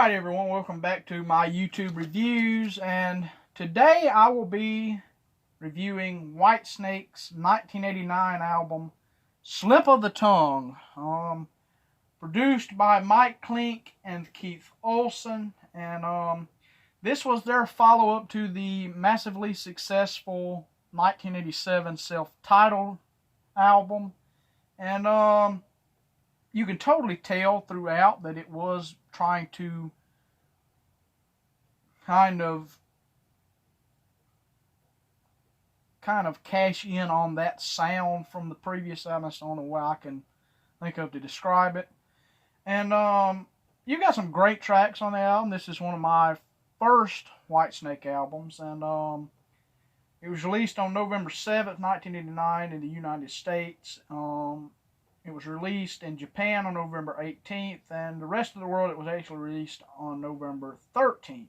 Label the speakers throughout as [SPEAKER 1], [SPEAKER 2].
[SPEAKER 1] Alright everyone, welcome back to my YouTube reviews, and today I will be reviewing Whitesnake's 1989 album, Slip of the Tongue, produced by Mike Clink and Keith Olsen, and this was their follow-up to the massively successful 1987 self-titled album, and you can totally tell throughout that it was trying to kind of cash in on that sound from the previous album. That's the only way I can think of to describe it. And you got some great tracks on the album. This is one of my first Whitesnake albums, and it was released on November 7th, 1989 in the United States. It was released in Japan on November 18th, and the rest of the world it was actually released on November 13th.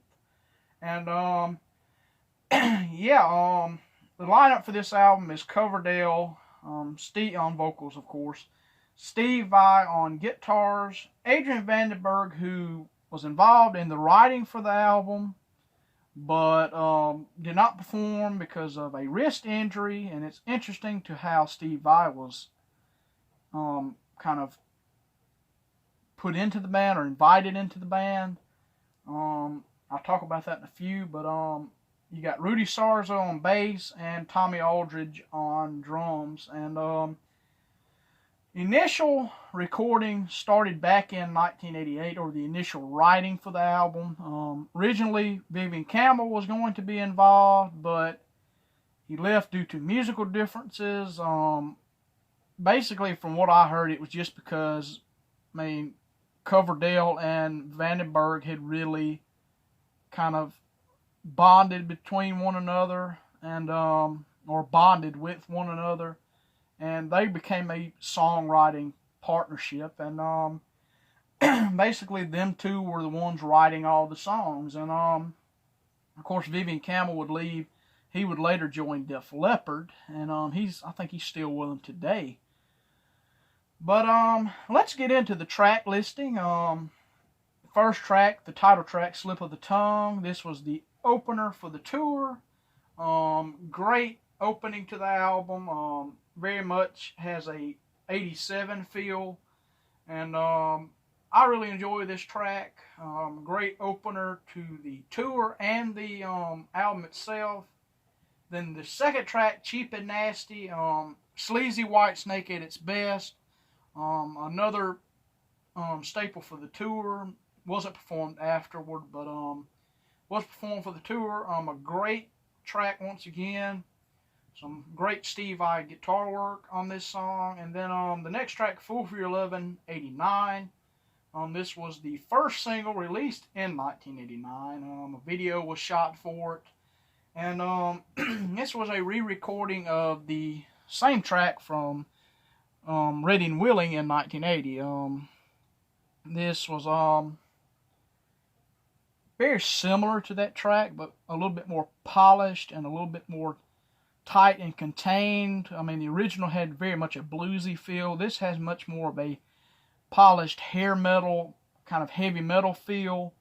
[SPEAKER 1] And the lineup for this album is Coverdale, Steve on vocals, of course, Steve Vai on guitars, Adrian Vandenberg, who was involved in the writing for the album, but did not perform because of a wrist injury. And it's interesting to how Steve Vai was kind of put into the band or invited into the band. I'll talk about that in a few, but you got Rudy Sarzo on bass and Tommy Aldridge on drums. And initial recording started back in 1988, or the initial writing for the album. Originally, Vivian Campbell was going to be involved, but he left due to musical differences. Basically, from what I heard, it was just because, Coverdale and Vandenberg had really kind of bonded between one another, and or bonded with one another, and they became a songwriting partnership. And basically, them two were the ones writing all the songs. And of course, Vivian Campbell would leave. He would later join Def Leppard, and I think he's still with them today. But let's get into the track listing. First track, the title track, Slip of the Tongue. This was the opener for the tour. Great opening to the album. Very much has a 87 feel. And I really enjoy this track. Great opener to the tour and the album itself. Then the second track, Cheap and Nasty. Sleazy Whitesnake at its best. Another staple for the tour. Wasn't performed afterward, but was performed for the tour. A great track once again. Some great Steve Vai guitar work on this song. And then the next track, Fool for Your Lovin', 89. This was the first single released in 1989. A video was shot for it. And this was a re-recording of the same track from Ready and Willing in 1980. This was very similar to that track, but a little bit more polished and a little bit more tight and contained. The original had very much a bluesy feel. This has much more of a polished hair metal, kind of heavy metal feel.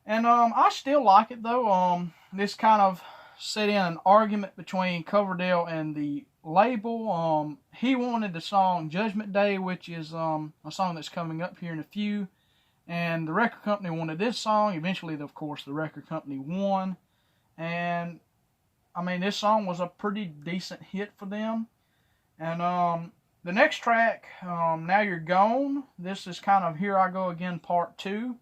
[SPEAKER 1] And I still like it, though. This kind of set in an argument between Coverdale and the label. He wanted the song Judgement Day, which is a song that's coming up here in a few, and the record company wanted this song. Eventually, of course, the record company won, and this song was a pretty decent hit for them. And the next track, Now You're Gone, this is kind of Here I Go Again Part 2.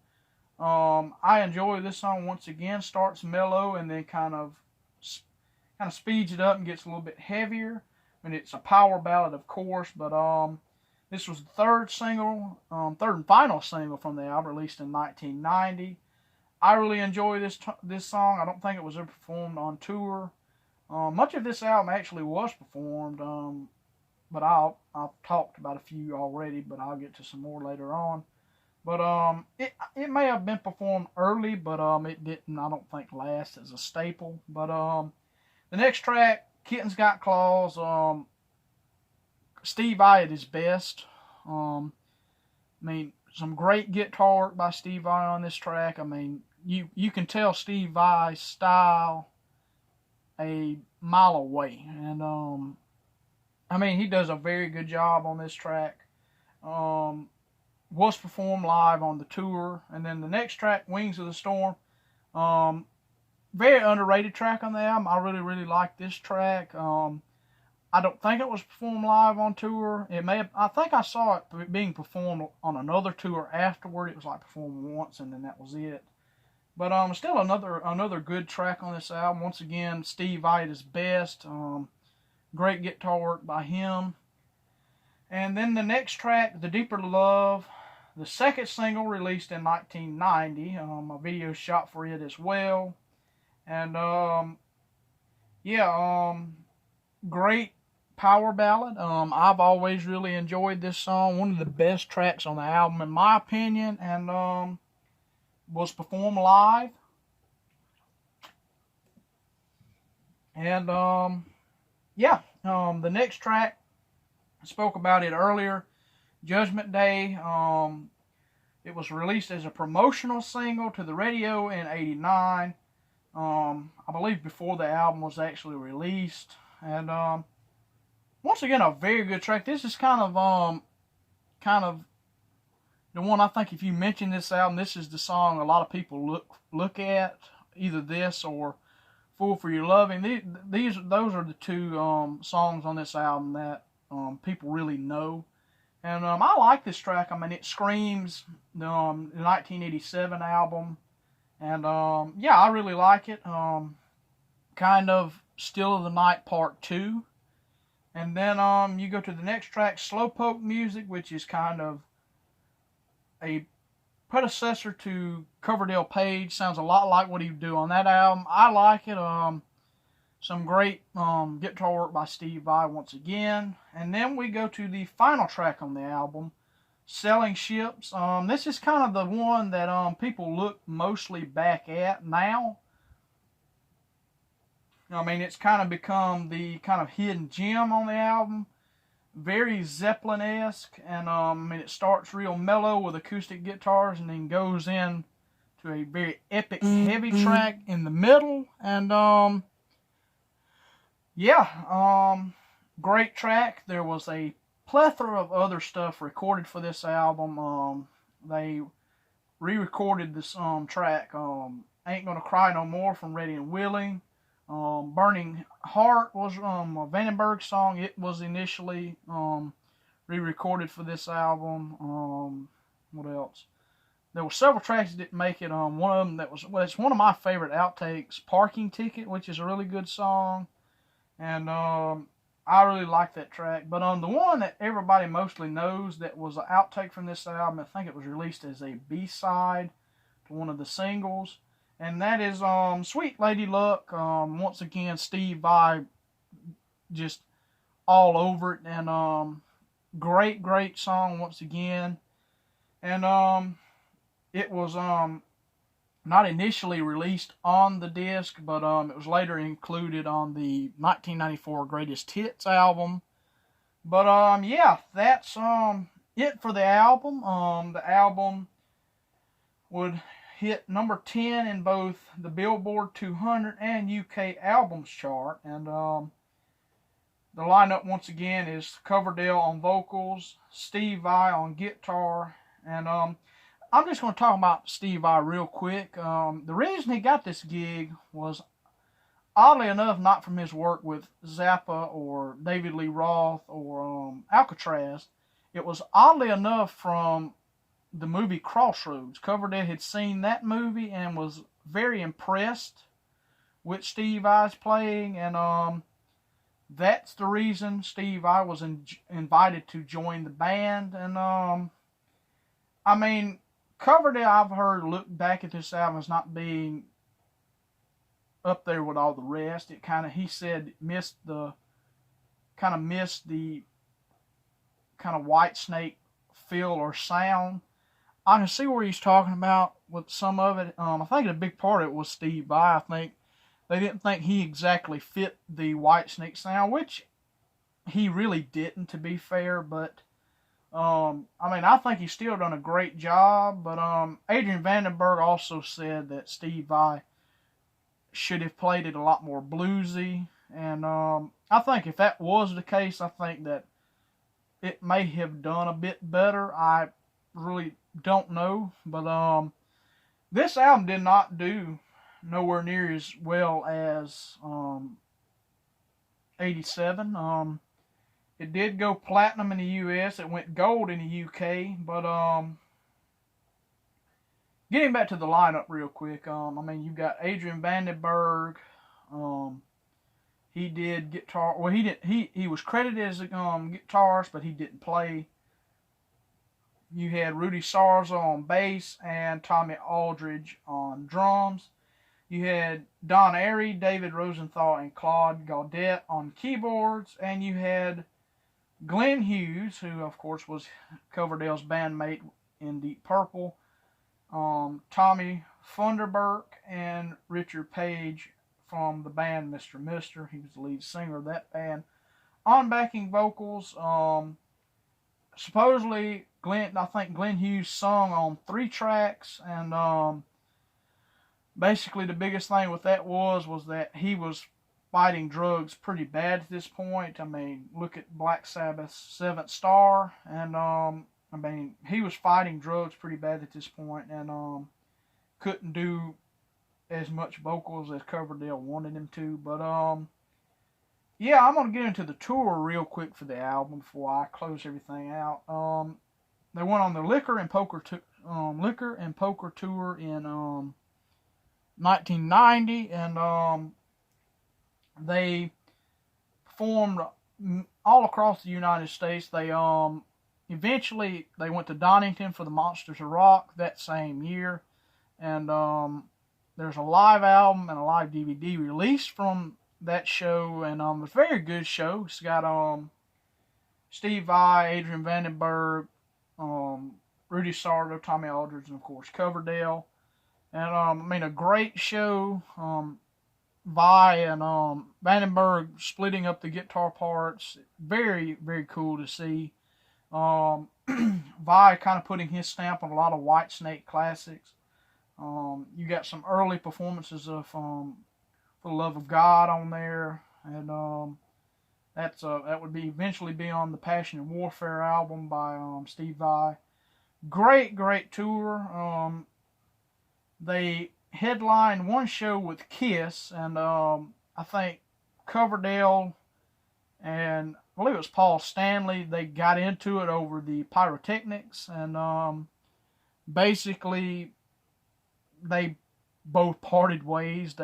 [SPEAKER 1] I enjoy this song once again. Starts mellow and then kind of speeds it up and gets a little bit heavier. It's a power ballad, of course, but this was the third and final single from the album, released in 1990. I really enjoy this song. I don't think it was ever performed on tour. Much of this album actually was performed, but I've talked about a few already, but I'll get to some more later on. But it may have been performed early, but it didn't, I don't think, last as a staple. But the next track, Kittens Got Claws. Steve Vai at his best. some great guitar work by Steve Vai on this track. I mean, you can tell Steve Vai's style a mile away. And, I mean, he does a very good job on this track. Was performed live on the tour. And then the next track, Wings of the Storm. Very underrated track on the album. I really, really like this track. I don't think it was performed live on tour. It may have, I think I saw it being performed on another tour afterward. It was like performed once and then that was it. But still another good track on this album. Once again, Steve Vai at his best. Great guitar work by him. And then the next track, The Deeper Love, the second single released in 1990. A video shot for it as well. And great power ballad. I've always really enjoyed this song. One of the best tracks on the album, in my opinion, and was performed live. And the next track, I spoke about it earlier, Judgment Day. It was released as a promotional single to the radio in '89. I believe before the album was actually released. And once again, a very good track. This is kind of the one, I think if you mention this album, this is the song a lot of people look at, either this or Fool for Your Loving. Those are the two songs on this album that people really know. And I like this track. I mean, it screams the 1987 album. And I really like it. Kind of Still of the Night Part 2. And then you go to the next track, Slowpoke Music, which is kind of a predecessor to Coverdale Page. Sounds a lot like what he would do on that album. I like it. Some great guitar work by Steve Vai once again. And then we go to the final track on the album, Selling Ships. This is kind of the one that people look mostly back at now. I mean, it's kind of become the kind of hidden gem on the album. Very Zeppelin-esque. And I mean, it starts real mellow with acoustic guitars and then goes in to a very epic heavy track in the middle. And great track. There was a plethora of other stuff recorded for this album. They re-recorded this track, Ain't Gonna Cry No More from Ready and Willing. Burning Heart was a Vandenberg song. It was initially re-recorded for this album. What else? There were several tracks that didn't make it. One of them it's one of my favorite outtakes, Parking Ticket, which is a really good song. And I really like that track. But the one that everybody mostly knows that was an outtake from this album, I think it was released as a B-side to one of the singles. And that is Sweet Lady Luck. Once again, Steve Vai just all over it. And great song once again. And it was not initially released on the disc, but it was later included on the 1994 Greatest Hits album. But that's it for the album. The album would hit number 10 in both the Billboard 200 and UK Albums chart. And the lineup once again is Coverdale on vocals, Steve Vai on guitar, and I'm just going to talk about Steve Vai real quick. The reason he got this gig was, oddly enough, not from his work with Zappa or David Lee Roth or Alcatraz. It was, oddly enough, from the movie Crossroads. Coverdale had seen that movie and was very impressed with Steve Vai's playing, and that's the reason Steve Vai was invited to join the band. And I mean, Coverdale, I've heard, look back at this album as not being up there with all the rest. It kind of, he said, missed the kind of Whitesnake feel or sound. I can see where he's talking about with some of it. I think a big part of it was Steve Vai. I think they didn't think he exactly fit the Whitesnake sound, which he really didn't, to be fair. But I mean, I think he's still done a great job, but Adrian Vandenberg also said that Steve Vai should have played it a lot more bluesy, and I think if that was the case, I think that it may have done a bit better. I really don't know, but this album did not do nowhere near as well as 87. It did go platinum in the U.S. It went gold in the U.K. But getting back to the lineup real quick. I mean, you got Adrian Vandenberg. He did guitar. Well, he did. He was credited as a guitarist, but he didn't play. You had Rudy Sarzo on bass and Tommy Aldridge on drums. You had Don Airey, David Rosenthal, and Claude Gaidette on keyboards, and you had Glenn Hughes, who of course was Coverdale's bandmate in Deep Purple, Tommy Funderburk, and Richard Page from the band Mr. Mister. He was the lead singer of that band. On backing vocals, supposedly I think Glenn Hughes sung on 3 tracks, and basically the biggest thing with that was that he was fighting drugs pretty bad at this point. I mean, look at Black Sabbath's Seventh Star, and I mean, he was fighting drugs pretty bad at this point, and couldn't do as much vocals as Coverdale wanted him to. But yeah, I'm gonna get into the tour real quick for the album before I close everything out. They went on the Liquor and Poker tour in 1990, and they performed all across the United States. They eventually they went to Donington for the Monsters of Rock that same year, and there's a live album and a live DVD released from that show, and it's a very good show. It's got Steve Vai, Adrian Vandenberg, Rudy Sarzo, Tommy Aldridge, and of course Coverdale. And I mean, a great show. Vai and Vandenberg splitting up the guitar parts. Very, very cool to see. Vai kind of putting his stamp on a lot of Whitesnake classics. You got some early performances of For the Love of God on there, and that would be eventually be on the Passion and Warfare album by Steve Vai. Great tour. They headlined one show with Kiss, and I think Coverdale and I believe it was Paul Stanley, they got into it over the pyrotechnics, and basically they both parted ways.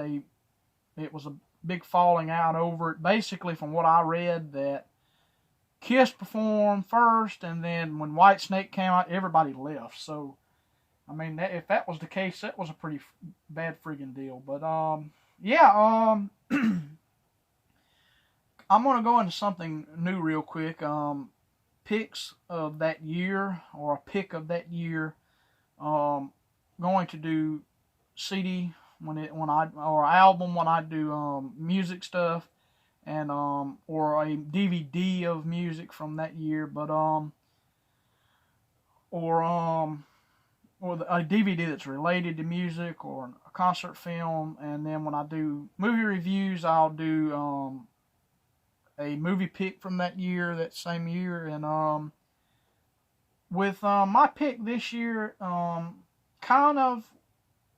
[SPEAKER 1] It was a big falling out over it. Basically, from what I read, that Kiss performed first, and then when Whitesnake came out, everybody left. So, I mean, if that was the case, that was a pretty bad friggin' deal. But, yeah, I'm going to go into something new real quick. Picks of that year, or a pick of that year. Going to do CD or album when I do music stuff, and or a DVD of music from that year, but or a DVD that's related to music, or a concert film. And then when I do movie reviews, I'll do a movie pick from that year, that same year. And with my pick this year, kind of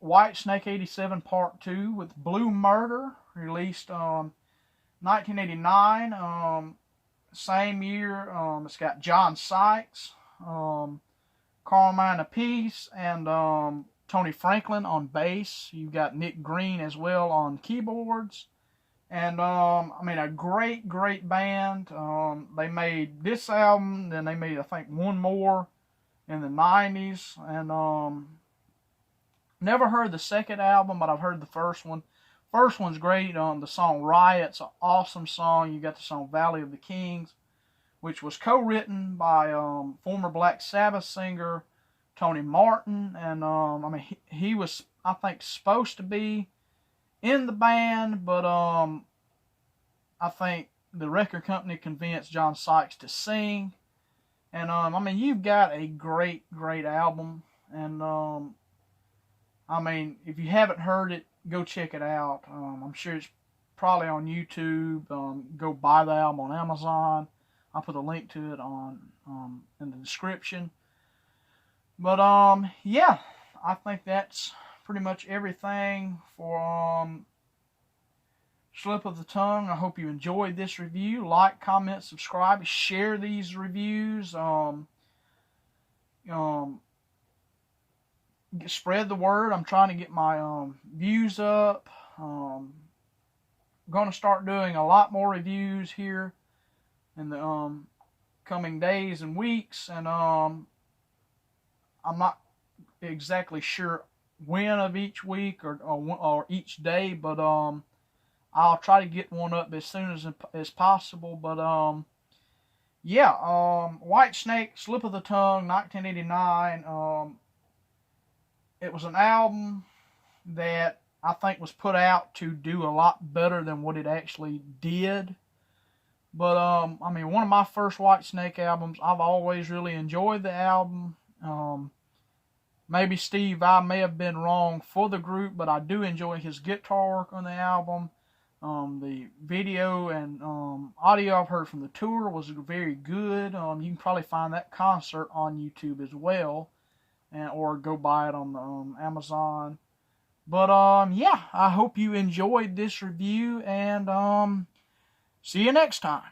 [SPEAKER 1] Whitesnake 87 Part 2 with Blue Murder, released 1989. Same year, it's got John Sykes, Carmine Apiece, and Tony Franklin on bass. You've got Nick Green as well on keyboards. And, I mean, a great band. They made this album, then they made, I think, one more in the 90s. And, never heard the second album, but I've heard the first one. First one's great. The song Riot's an awesome song. You got the song Valley of the Kings, which was co-written by former Black Sabbath singer Tony Martin. And, I mean, he was, I think, supposed to be in the band, but I think the record company convinced John Sykes to sing. And I mean, you've got a great album, and I mean, if you haven't heard it, go check it out. I'm sure it's probably on YouTube. Go buy the album on Amazon. I'll put a link to it on in the description. But yeah, I think that's pretty much everything for Slip of the Tongue. I hope you enjoyed this review. Like, comment, subscribe, share these reviews. Spread the word. I'm trying to get my views up. I'm going to start doing a lot more reviews here in the coming days and weeks, and I'm not exactly sure when of each week or each day, but I'll try to get one up as soon as possible. But yeah, Whitesnake, Slip of the Tongue, 1989. It was an album that I think was put out to do a lot better than what it actually did. But I mean, one of my first Whitesnake albums. I've always really enjoyed the album. Maybe Steve Vai may have been wrong for the group, but I do enjoy his guitar work on the album. The video and audio I've heard from the tour was very good. You can probably find that concert on YouTube as well, or go buy it on Amazon. But yeah, I hope you enjoyed this review, and see you next time.